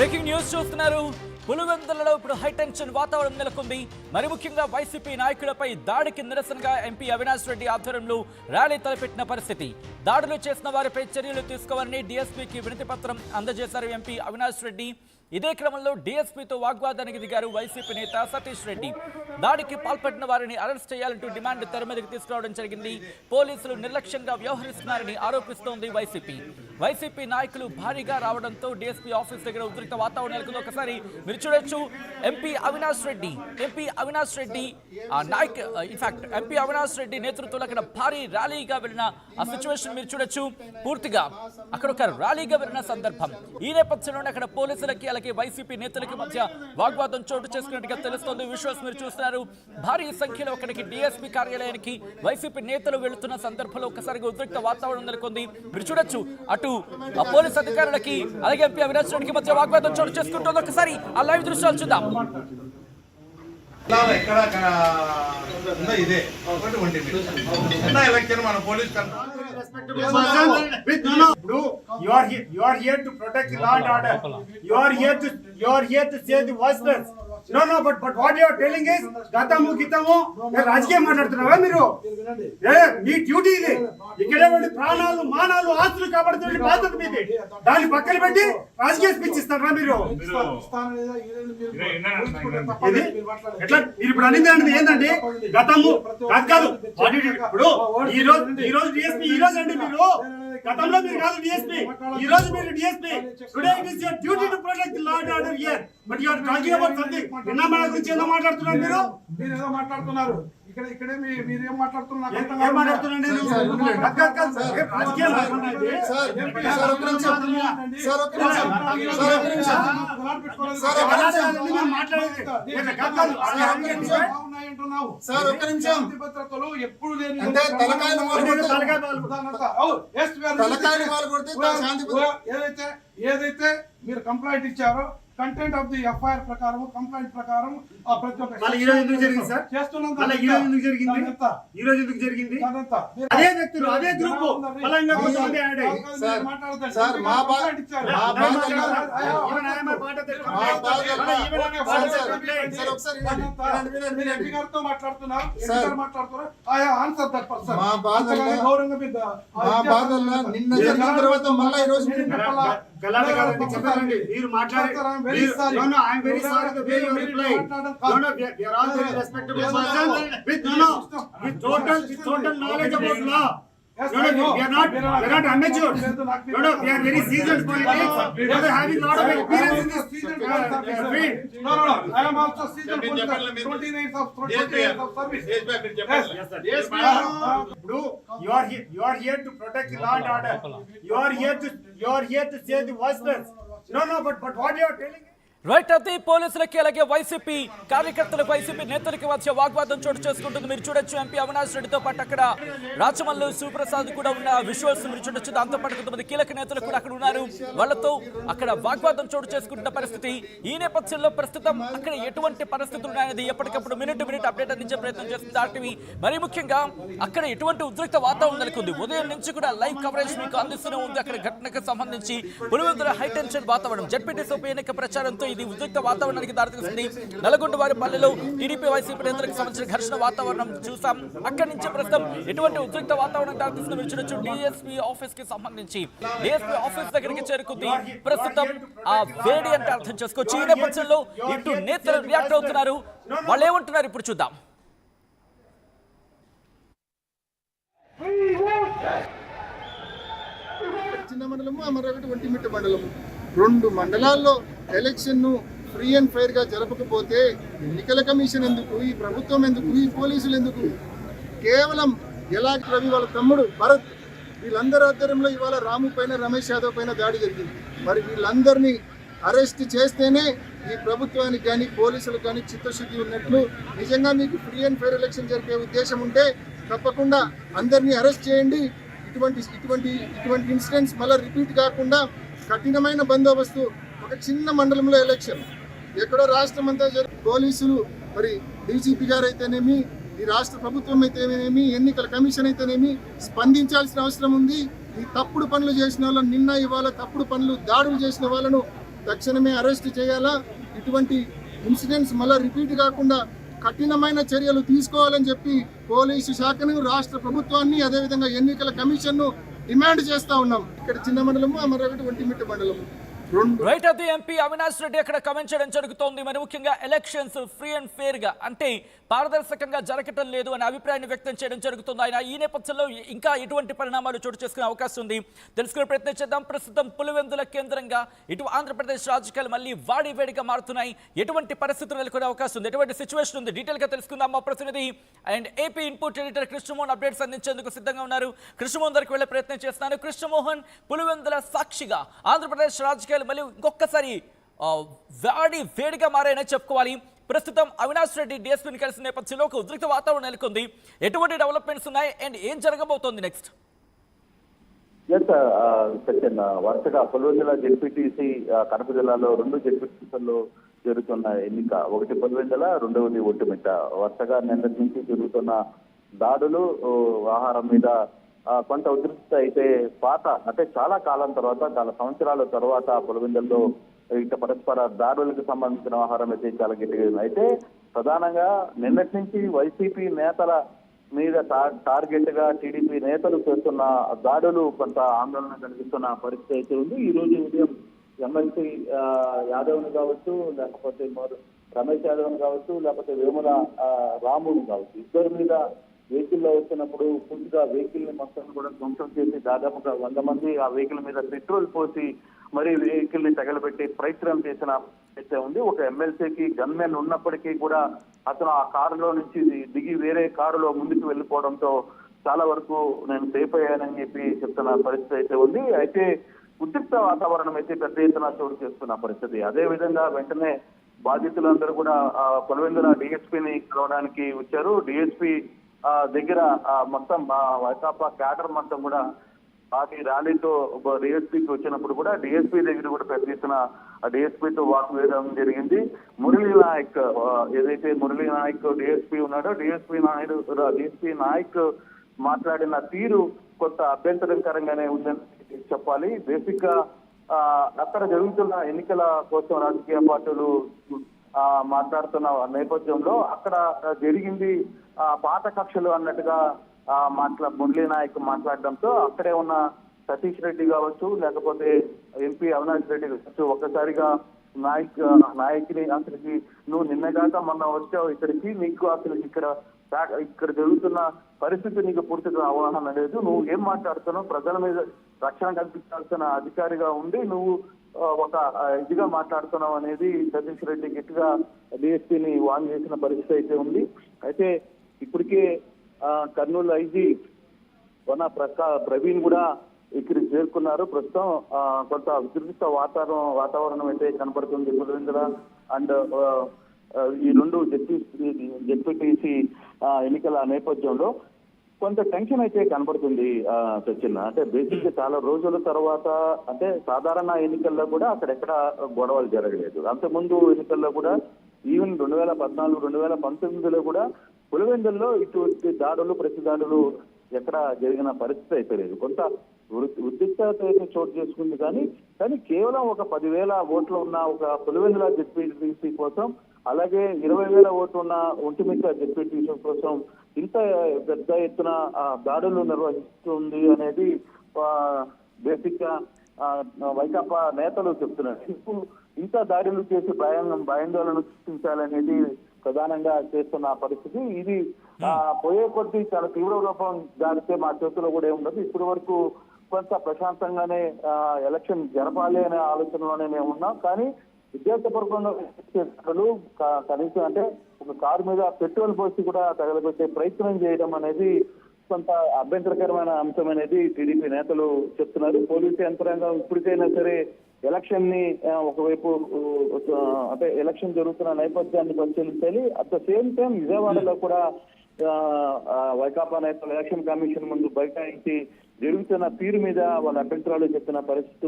Breaking news చూస్తున్నారు. పులివెందులలో ఇప్పుడు high tension వాతావరణం నెలకొంది. మరి ముఖ్యంగా వైసీపీ నాయకులపై దాడికి నిరసనగా ఎంపీ అవినాష్ రెడ్డి ఆధ్వర్యంలో ర్యాలీ తలపెట్టిన పరిస్థితి. దాడులు చేసిన వారిపై చర్యలు తీసుకోవాలని డీఎస్పీకి వినతి పత్రం అందజేశారు ఎంపీ అవినాష్ రెడ్డి. ఇదే క్రమంలో డీఎస్పీతో వాగ్వాదానికి దిగారు వైసీపీ నేత సతీష్ రెడ్డి. దాడికి పాల్పడిన వారిని అరెస్ట్ చేయాలంటూ డిమాండ్ తెర మీదకి తీసుకురావడం జరిగింది. పోలీసులు నిర్లక్ష్యంగా వ్యవహరిస్తున్నారని ఆరోపిస్తోంది వైసీపీ నాయకులు భారీగా రావడంతో డీఎస్పీ ఆఫీస్ దగ్గర ఉద్రిక్త వాతావరణం నెలకొంది. ఒకసారి మీరు చూడొచ్చు, ఎంపీ అవినాష్ రెడ్డి ఎంపీ అవినాష్ రెడ్డి నేతృత్వంలో అక్కడ భారీ ర్యాలీగా వెళ్ళిన ఆ సిచ్యువేషన్ మీరు చూడొచ్చు. పూర్తిగా అక్కడ ఒక ర్యాలీగా వెళ్ళిన సందర్భం. ఈ నేపథ్యంలోనే అక్కడ పోలీసులకి అలాగే వైసీపీ నేతలకి మధ్య వాగ్వాదం చోటు చేసుకున్నట్టుగా తెలుస్తోంది. విజువల్స్ మీరు చూస్తున్నారు. భారీ సంఖ్యలో అక్కడికి డీఎస్పీ కార్యాలయానికి వైసీపీ నేతలు వెళుతున్న సందర్భంలో ఒకసారిగా ఉద్రిక్త వాతావరణం నెలకొంది. మీరు చూడొచ్చు, అటు ఆ పోలీస్ అధికారులకి అలాగే ఎంపీ అవినాష్ రెడ్డికి మధ్య వాగ్వాదం చోటు చేసుకుంటుంది. ఒకసారి ఆ లైవ్ దృశ్యాలు చూద్దాం. You are here to protect the law and order. You are here to save the voiceless. No, but what you are telling is గతము రాజకీయం మాట్లాడుతున్నావా మీరు? మీ డ్యూటీ ఇది. ఇక్కడ ప్రాణాలు మానాలు ఆస్తులు కాపాడుతున్న బాధ్యత మీది. దాన్ని పక్కన పెట్టి రాజకీయ స్పీచ్ ఇస్తారా మీరు? ఎట్లా మీరు ఇప్పుడు అనేది ఏంటంటే గతము కాదు. ఇప్పుడు ఈ రోజు డిఎస్పీ ఈ రోజు అండి మీరు గతంలో మీరు కాదు డిఎస్పీ, ఈ రోజు మీరు DSP. Today it is your duty to protect the law and order here. But you are talking about something. నిన్న మన గురించి ఏదో మాట్లాడుతున్నారు మీరు ఏదో మాట్లాడుతున్నారు. ఇక్కడే మీరు ఏం మాట్లాడుతున్నారు? భద్రతలు ఎప్పుడు ఏదైతే మీరు కంప్లైంట్ ఇచ్చారో కంటెంట్ ఆఫ్ ది ఎఫ్ఐఆర్ ప్రకారం కంప్లైంట్ ప్రకారం ప్రతి ఒక్క చేస్తున్నాం. ఈ రోజు ఎందుకు జరిగింది? అదే వ్యక్తులు అదే గ్రూప్ గారితో మాట్లాడుతున్నారు. ఆన్సర్ దట్ పర్సన్ గౌరవంగా నిన్న జరిగిన తర్వాత మళ్ళీ ఈ రోజు మీరు మాట్లాడారు. I'm very sorry the way you replied. We are all very respectable persons with total knowledge about law. We are not amateur. We are very seasoned politics. We are having lot of experience in this field. I am also seasoned politics. 20 years of service. Yes, you are here to protect the law and order. You are here to save the voiceless. No, but what you are telling? Right, అయితే పోలీసులకి అలాగే YCP కార్యకర్తలకు YCP నేతలకి మధ్య వాగ్వాదం చోటు చేసుకుంటుంది. మీరు చూడొచ్చు, ఎంపీ అవినాష్ రెడ్డితో పాటు అక్కడ రాచమల్లు శివప్రసాద్ కూడా ఉన్న విజువల్స్ మీరు చూడొచ్చు. దాంతోపాటు కొంతమంది కీలక నేతలు కూడా అక్కడ ఉన్నారు. వాళ్ళతో అక్కడ వాగ్వాదం చోటు చేసుకుంటున్న పరిస్థితి. ఈ నేపథ్యంలో ప్రస్తుతం అక్కడ ఎటువంటి పరిస్థితులు ఉన్నాయనేది ఎప్పటికప్పుడు మినిట్ అప్డేట్ అందించే ప్రయత్నం చేస్తుంది ఆర్టీవీ. మరి ముఖ్యంగా అక్కడ ఎటువంటి ఉద్రిక్త వాతావరణం నెలకొంది. ఉదయం నుంచి కూడా లైవ్ కవరేజ్ మీకు అందిస్తూనే ఉంది. అక్కడ ఘటనకు సంబంధించి పులివెందుల హైటెన్షన్ వాతావరణం. జడ్పీటీసీ ఉప ఎన్నిక ప్రచారంతో ఇది ఉద్రిక్త వాతావరణానికి దారితీస్తుంది. నల్గొండ వారిపల్లెలో టీడీపీ వైసీపీ నేతలకు సంబంధించిన ఘర్షణ వాతావరణం చూసాం. అక్కడి నుంచి ప్రస్తుతం ఎటువంటి ఉద్రిక్త వాతావరణం దారితీస్తుంది మీరు చూడొచ్చు. డీఎస్పీ ఆఫీస్ కి సంబంధించి డీఎస్పీ ఆఫీస్ దగ్గరికి చేరుకుంది. ప్రస్తుతం ఆ వేడి అంటే అర్థం చేసుకోవచ్చు. ఈ నేపథ్యంలో ఇటు నేతలు రియాక్ట్ అవుతున్నారు. వాళ్ళు ఏమంటున్నారు ఇప్పుడు చూద్దాం. చిన్న మండలము అమరావతి ఒంటిమిట్ట మండలము, 2 మండలాల్లో ఎలక్షన్ను ఫ్రీ అండ్ ఫెయిర్ గా జరపకపోతే ఎన్నికల కమిషన్ ఎందుకు, ఈ ప్రభుత్వం ఎందుకు, ఈ పోలీసులు ఎందుకు? కేవలం ఎలా రవి వాళ్ళ తమ్ముడు భరత్ వీళ్ళందరి ఆధ్వర్యంలో ఇవాళ రాము పైన రమేష్ యాదవ్ పైన దాడి జరిగింది. మరి వీళ్ళందరినీ అరెస్ట్ చేస్తేనే ఈ ప్రభుత్వానికి కానీ పోలీసులకు కానీ చిత్తశుద్ధి ఉన్నట్లు. నిజంగా మీకు ఫ్రీ అండ్ ఫెయిర్ ఎలక్షన్ జరిపే ఉద్దేశం ఉంటే తప్పకుండా అందరినీ అరెస్ట్ చేయండి. ఇటువంటి ఇన్సిడెంట్స్ మళ్ళీ రిపీట్ కాకుండా కఠినమైన బందోబస్తు. ఒక చిన్న మండలంలో ఎలక్షన్, ఎక్కడో రాష్ట్రం అంతా పోలీసులు, మరి డీజీపీ గారు అయితేనేమి, ఈ రాష్ట్ర ప్రభుత్వం అయితేనేమి, ఎన్నికల కమిషన్ అయితేనేమి స్పందించాల్సిన అవసరం ఉంది. ఈ తప్పుడు పనులు చేసిన వాళ్ళని, నిన్న ఇవాళ తప్పుడు పనులు దాడులు చేసిన వాళ్ళను తక్షణమే అరెస్ట్ చేయాలా, ఇటువంటి ఇన్సిడెంట్స్ మళ్ళీ రిపీట్ కాకుండా కఠినమైన చర్యలు తీసుకోవాలని చెప్పి పోలీసు శాఖను, రాష్ట్ర ప్రభుత్వాన్ని, అదేవిధంగా ఎన్నికల కమిషన్ను డిమాండ్ చేస్తా ఉన్నాం. ఇక్కడ చిన్న మండలము, మరొకటి ఒంటిమిట్ట మండలము. రైట్ అది ఎంపీ అవినాష్ రెడ్డి అక్కడ కమెంట్ చేయడం జరుగుతోంది. మరి ముఖ్యంగా ఎలక్షన్స్ ఫ్రీ అండ్ ఫేర్ గా అంటే పారదర్శకంగా జరగటం లేదు అనే అభిప్రాయాన్ని వ్యక్తం చేయడం జరుగుతుంది. ఆయన ఈ నేపథ్యంలో ఇంకా ఎటువంటి పరిణామాలు చోటు చేసుకునే అవకాశం ఉంది తెలుసుకునే ప్రయత్నం చేద్దాం. ప్రస్తుతం పులివెందుల కేంద్రంగా ఇటు ఆంధ్రప్రదేశ్ రాజకీయాలు మళ్ళీ వాడి వేడిగా మారుతున్నాయి. ఎటువంటి పరిస్థితులు నెలకొనే అవకాశం ఉంది, ఎటువంటి సిచ్యువేషన్ ఉంది, డీటెయిల్ గా తెలుసుకుందాం. మా ప్రతినిధి and AP input editor Krishnamohan updates అందించేందుకు సిద్ధంగా ఉన్నారు. కృష్ణమోహన్ దగ్గరికి వెళ్లే ప్రయత్నం చేస్తున్నాను. కృష్ణమోహన్, పులివెందుల సాక్షిగా ఆంధ్రప్రదేశ్ రాజకీయాలు మళ్ళీ ఇంకొకసారి వాడి వేడిగా మారాయని చెప్పుకోవాలి. ప్రస్తుతం అవినాష్ రెడ్డి డిఎస్పీని కలిసిన నేపథ్యంలో ఒక ఉద్రిక్త వాతావరణం నెలకొంది. ఎటువంటి డెవలప్మెంట్స్ ఉన్నాయి అండ్ ఏం జరగబోతోంది నెక్స్ట్? వరుసగా పులివెందుల జెడ్పీటీసీ కడప జిల్లాలో 2 జెడ్పీటీసీల్లో జరుగుతున్న ఎన్నిక, ఒకటి పులివెందుల, రెండవది ఒంటిమిట్ట. వరుసగా నిన్నటి నుంచి జరుగుతున్న దాడులు ఆహారం మీద కొంత ఉధృత అయితే అంటే చాలా కాలం తర్వాత, చాలా సంవత్సరాల తర్వాత పులివెందుల్లో ఇక పరస్పర దాడులకు సంబంధించిన వ్యవహారం అయితే చాలా గట్టిగా ఉంది. అయితే ప్రధానంగా నిన్నటి నుంచి వైసీపీ నేతల మీద టార్గెట్ గా టీడీపీ నేతలు చేస్తున్న దాడులు కొంత ఆందోళన కలిగిస్తున్న పరిస్థితి అయితే ఉంది. ఈ రోజు ఉదయం ఎమ్మెల్సీ యాదవ్ని కావచ్చు, లేకపోతే రమేష్ యాదవ్ని కావచ్చు, లేకపోతే వేముల రాముని కావచ్చు, ఇద్దరి మీద వెహికల్లో వచ్చినప్పుడు పూర్తిగా వెహికల్ ని మొత్తం కూడా ధ్వంసం చేసి దాదాపుగా 100 మంది ఆ వెహికల్ మీద పెట్రోల్ పోసి మరి వెహికల్ ని తగలబెట్టి ప్రయత్నం చేసిన అయితే ఉంది. ఒక ఎమ్మెల్సీకి గన్మెన్ ఉన్నప్పటికీ కూడా అతను ఆ కారులో నుంచి దిగి వేరే కారులో ముందుకు వెళ్ళిపోవడంతో చాలా వరకు నేను సేఫ్ అయ్యానని చెప్పి చెప్తున్న పరిస్థితి అయితే ఉంది. అయితే ఉద్రిక్త వాతావరణం అయితే పెద్ద ఎత్తున చోటు చేస్తున్న పరిస్థితి. అదే విధంగా వెంటనే బాధితులందరూ కూడా పులివెందుల డిఎస్పీని కలవడానికి వచ్చారు. డిఎస్పీ దగ్గర మొత్తం వైకాపా క్యాడర్ మొత్తం కూడా పార్టీ ర్యాలీతో డిఎస్పీకి వచ్చినప్పుడు కూడా డిఎస్పీ దగ్గర కూడా పెద్ద ఎత్తున డిఎస్పీతో వాగ్వేదం జరిగింది. మురళీ నాయక్, ఏదైతే మురళీ నాయక్ డిఎస్పీ ఉన్నాడో, డిఎస్పీ నాయక్ మాట్లాడిన తీరు కొంత అభ్యంతరకరంగానే ఉందని చెప్పాలి. బేసిక్ గా అక్కడ జరుగుతున్న ఎన్నికల కోసం రాజకీయ పార్టీలు మాట్లాడుతున్న నేపథ్యంలో అక్కడ జరిగింది పాత కక్షలు అన్నట్టుగా మురళీ నాయక్ మాట్లాడడంతో అక్కడే ఉన్న సతీష్ రెడ్డి కావచ్చు, లేకపోతే ఎంపీ అవినాష్ రెడ్డి కావచ్చు, ఒక్కసారిగా నాయకుని అసలుకి నువ్వు నిన్నగాక మొన్న వచ్చావు ఇక్కడికి, నీకు అసలు ఇక్కడ జరుగుతున్న పరిస్థితి నీకు పూర్తిగా అవగాహన లేదు, నువ్వు ఏం మాట్లాడుతున్నావు, ప్రజల మీద రక్షణ కల్పించాల్సిన అధికారిగా ఉండి నువ్వు ఒక ఇదిగా మాట్లాడుతున్నావు అనేది సతీష్ రెడ్డి గట్టిగా డిఎస్పీని వాన్ చేసిన పరిస్థితి అయితే ఉంది. అయితే ఇప్పటికే కర్నూలు ఐజీ వన ప్రవీణ్ కూడా ఇక్కడికి చేరుకున్నారు. ప్రస్తుతం కొంత ఉద్రిక్త వాతావరణం అయితే కనపడుతుంది పులివెందుల అండ్ ఈ 2 జెడ్పీటీసీ ఎన్నికల నేపథ్యంలో కొంత టెన్షన్ అయితే కనపడుతుంది సచిన్. అంటే బేసిక్ చాలా రోజుల తర్వాత, అంటే సాధారణ ఎన్నికల్లో కూడా అక్కడెక్కడ గొడవలు జరగలేదు. అంతకుముందు ఎన్నికల్లో కూడా ఈవెన్ 2014, 2019లో కూడా పులివెందుల్లో ఇటువంటి దాడులు, ప్రతి దాడులు ఎక్కడ జరిగిన పరిస్థితి అయితే లేదు. కొంత ఉద్రిక్తత అయితే చోటు చేసుకుంది. కానీ కేవలం ఒక 10,000 ఓట్లు ఉన్న ఒక పులివెందుల జెడ్పీటీసీ కోసం, అలాగే 20,000 ఓట్లు ఉన్న ఒంటిమిట్ట జెడ్పీటీసీ కోసం ఇంత పెద్ద ఎత్తున దాడులు నిర్వహిస్తుంది అనేది బేసిక్ గా వైకాపా నేతలు చెప్తున్నారు. ఇంత దాడులు చేసి భయాందోళన సృష్టించాలనేది ప్రధానంగా చేస్తున్న పరిస్థితి. ఇది పోయే కొద్దీ చాలా తీవ్ర రూపం దాడితే మా చేతిలో కూడా ఏముండదు. ఇప్పటి వరకు కొంత ప్రశాంతంగానే ఎలక్షన్ జరపాలి అనే ఆలోచనలోనే మేము ఉన్నాం. కానీ విద్యార్థిపూర్వకంగా కనీసం అంటే ఒక కారు మీద పెట్రోల్ పోసి కూడా తగలబెట్టే ప్రయత్నం చేయడం అనేది కొంత అభ్యంతరకరమైన అంశం అనేది టీడీపీ నేతలు చెప్తున్నారు. పోలీసు యంత్రాంగం ఇప్పటికైనా సరే ఎలక్షన్ ని ఒకవైపు అంటే ఎలక్షన్ జరుగుతున్న నేపథ్యాన్ని పరిశీలించాలి. అట్ ద సేమ్ టైం విజయవాడలో కూడా వైకాపా నేతలు ఎలక్షన్ కమిషన్ ముందు బైఠాయించి జరుగుతున్న తీరు మీద వాళ్ళ అభ్యంతరాలు చెప్తున్న పరిస్థితి